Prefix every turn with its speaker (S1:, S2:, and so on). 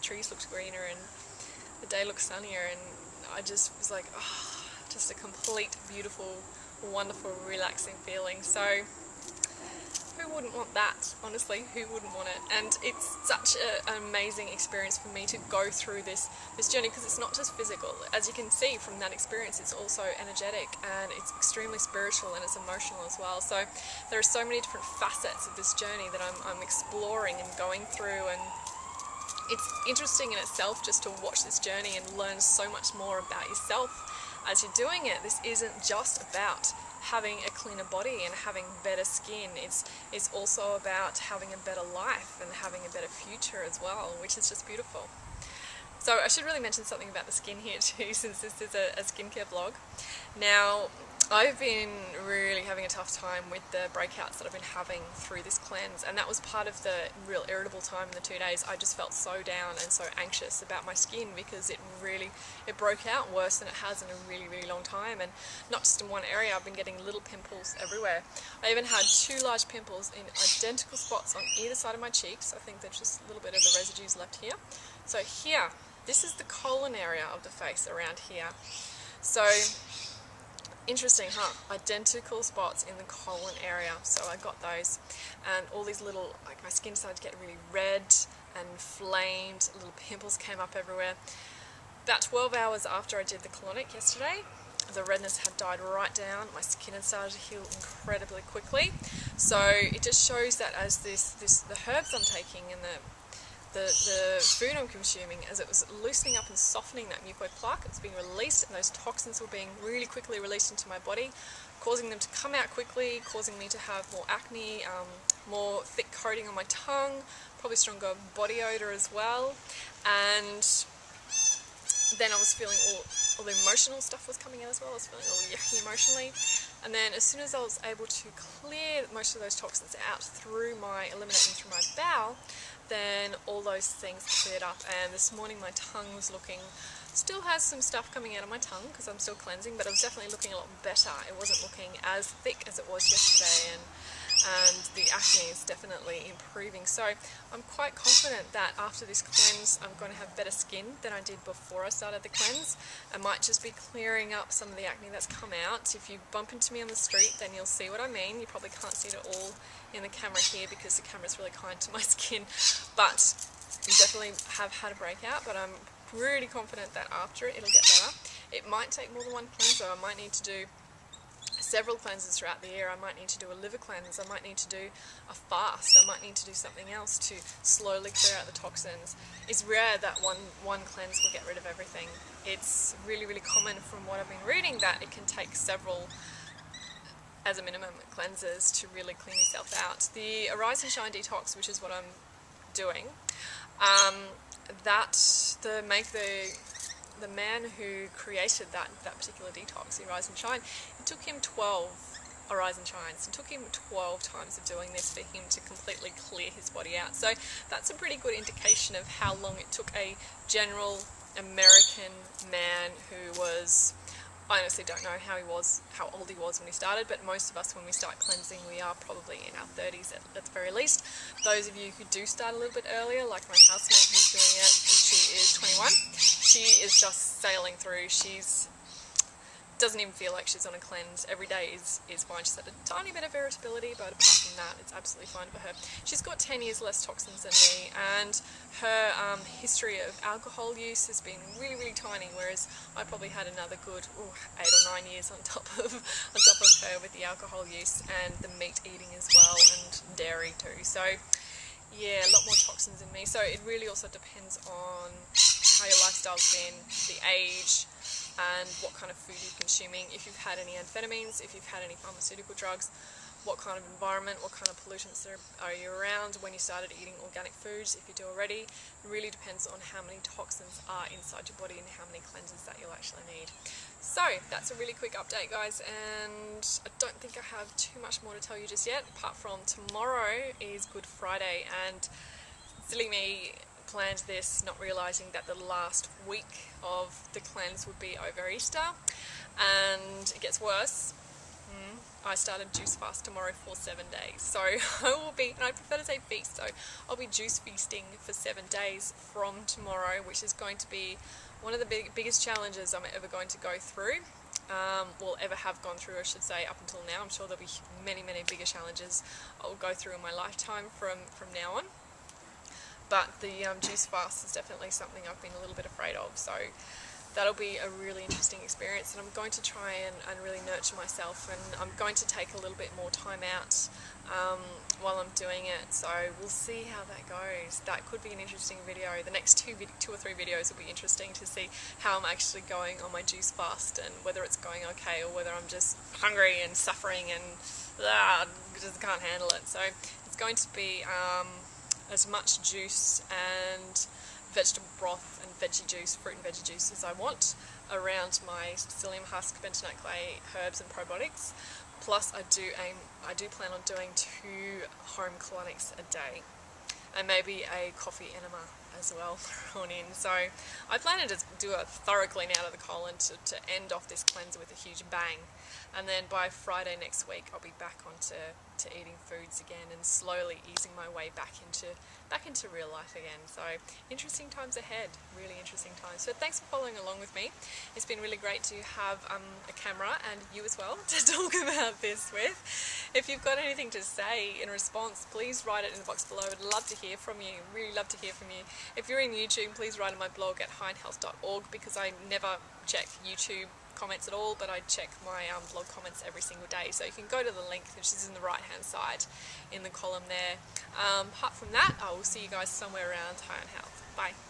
S1: trees looked greener and the day looked sunnier, and I just was like, oh, just a complete, beautiful, wonderful, relaxing feeling. So who wouldn't want that? Honestly, who wouldn't want it? And it's such an amazing experience for me to go through this journey, because it's not just physical. As you can see from that experience, it's also energetic, and it's extremely spiritual, and it's emotional as well. So there are so many different facets of this journey that I'm exploring and going through, and it's interesting in itself just to watch this journey and learn so much more about yourself as you're doing it. This isn't just about having a cleaner body and having better skin. It's also about having a better life and having a better future as well, which is just beautiful. So I should really mention something about the skin here too, since this is a skincare vlog. Now, I've been really having a tough time with the breakouts that I've been having through this cleanse, and that was part of the real irritable time in the 2 days. I just felt so down and so anxious about my skin, because it broke out worse than it has in a really, really long time, and not just in one area. I've been getting little pimples everywhere. I even had 2 large pimples in identical spots on either side of my cheeks. I think there's just a little bit of the residues left here. So here, this is the colon area of the face around here. So interesting, huh? Identical spots in the colon area. So I got those, and all these little, like, my skin started to get really red and inflamed, little pimples came up everywhere. About 12 hours after I did the colonic yesterday, the redness had died right down. My skin had started to heal incredibly quickly. So it just shows that as the herbs I'm taking and the food I'm consuming, as it was loosening up and softening that mucoid plaque, it's being released, and those toxins were being really quickly released into my body, causing them to come out quickly, causing me to have more acne, more thick coating on my tongue, probably stronger body odor as well. And then I was feeling all the emotional stuff was coming out as well. I was feeling all yucky emotionally. And then as soon as I was able to clear most of those toxins out eliminating through my bowel, then all those things cleared up. And this morning my tongue was still has some stuff coming out of my tongue because I'm still cleansing, but it was definitely looking a lot better. It wasn't looking as thick as it was yesterday, and the acne is definitely improving. So I'm quite confident that after this cleanse I'm going to have better skin than I did before I started the cleanse. I might just be clearing up some of the acne that's come out. If you bump into me on the street, then you'll see what I mean. You probably can't see it all in the camera here because the camera's really kind to my skin, but you definitely have had a breakout. But I'm really confident that after it'll get better. It might take more than one cleanse though. I might need to do several cleanses throughout the year. I might need to do a liver cleanse, I might need to do a fast, I might need to do something else to slowly clear out the toxins. It's rare that one cleanse will get rid of everything. It's really, really common from what I've been reading that it can take several, as a minimum, cleanses to really clean yourself out. The Arise and Shine detox, which is what I'm doing, the man who created that particular detox, the Arise and Shine, it took him 12 Arise and Shines. It took him 12 times of doing this for him to completely clear his body out. So that's a pretty good indication of how long it took a general American man who was, I honestly don't know how old he was when he started, but most of us, when we start cleansing, we are probably in our 30s at the very least. Those of you who do start a little bit earlier, like my housemate who's doing it, she is 21. She is just sailing through. Doesn't even feel like she's on a cleanse. Every day is fine. She's had a tiny bit of irritability, but apart from that, it's absolutely fine for her. She's got 10 years less toxins than me, and her history of alcohol use has been really, really tiny, whereas I probably had another good 8 or 9 years on top of her with the alcohol use and the meat eating as well, and dairy too. So yeah, a lot more toxins in me. So it really also depends on how your lifestyle's been, the age, and what kind of food you're consuming, if you've had any amphetamines, if you've had any pharmaceutical drugs, what kind of environment, what kind of pollutants are you around when you started eating organic foods, if you do already. It really depends on how many toxins are inside your body and how many cleanses that you'll actually need. So that's a really quick update, guys, and I don't think I have too much more to tell you just yet, apart from tomorrow is Good Friday, and silly me planned this not realising that the last week of the cleanse would be over Easter, and it gets worse. I start a juice fast tomorrow for 7 days. So I will be, and I prefer to say feast, so I'll be juice feasting for 7 days from tomorrow, which is going to be one of the biggest challenges I'm ever going to go through. Well, ever have gone through, I should say, up until now. I'm sure there'll be many, many bigger challenges I'll go through in my lifetime from now on. But the juice fast is definitely something I've been a little bit afraid of. So that'll be a really interesting experience, and I'm going to try and really nurture myself, and I'm going to take a little bit more time out while I'm doing it, so we'll see how that goes. That could be an interesting video. The next two or three videos will be interesting to see how I'm actually going on my juice fast, and whether it's going okay or whether I'm just hungry and suffering and just can't handle it. So it's going to be as much juice and vegetable broth and veggie juice, fruit and veggie juice as I want around my psyllium husk, bentonite clay, herbs and probiotics. Plus I do plan on doing 2 home colonics a day, and maybe a coffee enema as well thrown in. So I plan to just do a thorough clean out of the colon to end off this cleanser with a huge bang, and then by Friday next week I'll be back onto eating foods again and slowly easing my way back into real life again. So interesting times ahead, really interesting times. So thanks for following along with me. It's been really great to have a camera and you as well to talk about this with. If you've got anything to say in response, please write it in the box below. I'd love to hear from you, really love to hear from you. If you're in YouTube, please write on my blog at hindhealth.org, because I never check YouTube comments at all, but I check my blog comments every single day, so you can go to the link which is in the right hand side in the column there. Apart from that, I will see you guys somewhere around High on Health. Bye.